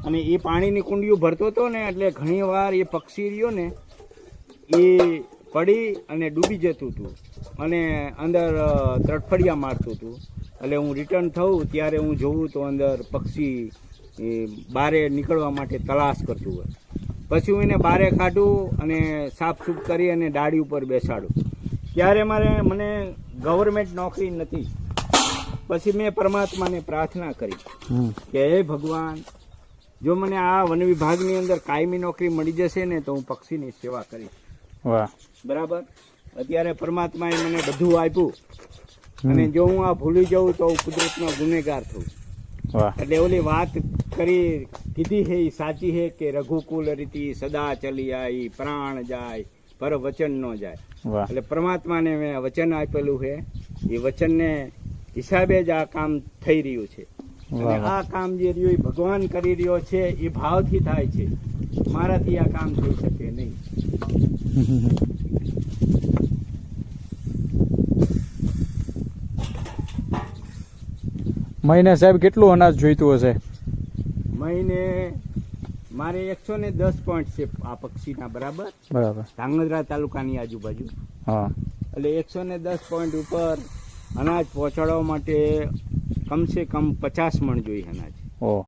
અને એ પાણીની કુંડીઓ ભરતો હતો ને એટલે ઘણી વાર એ પક્ષી રહ્યો ને એ પડી અને ડૂબી જતું હતું અને અંદર તડફડિયા મારતું હતું. એટલે હું રિટર્ન થઉં ત્યારે હું જોઉં તો અંદર પક્ષી બારે નીકળવા માટે તલાશ કરતું હોય. પછી હું એને બારે કાઢું અને સાફસૂફ કરી અને ડાળી ઉપર બેસાડું. ત્યારે મને ગવર્મેન્ટ નોકરી નથી. પછી મેં પરમાત્માને પ્રાર્થના કરી કે હે ભગવાન, જો મને આ વન વિભાગની અંદર કાયમી નોકરી મળી જશે ને તો હું પક્ષીની સેવા કરીશ. વાહ, બરાબર. અત્યારે પરમાત્માએ મને બધું આપ્યું અને જો હું આ ભૂલી જાઉં તો હું કુદરતનો ગુનેગાર થઉં. વાહ, એટલે ઓલી વાત કીધી છે એ સાચી છે કે રઘુકુલ રીતિ સદા ચલી આઈ, પ્રાણ જાય પર વચન ન જાય. વાહ, એટલે પરમાત્માને મેં વચન આપેલું છે, એ વચનને હિસાબે જ આ કામ થઈ રહ્યું છે. અને આ કામ જે રહ્યું એ ભગવાન કરી રહ્યો છે, એ ભાવથી થાય છે. મારાથી આ કામ થઈ શકે નહીં. મહિને સાહેબ કેટલું અનાજ જોઈતું હશે? મહિને મારે 110 પોઈન્ટ છે આ પક્ષીના. બરાબર. ધાંગધ્રા તાલુકાની આજુબાજુ. હા, એટલે 110 પોઈન્ટ ઉપર અનાજ પહોંચાડવા માટે કમસે કમ 50 મણ જોઈએ અનાજ. ઓહ.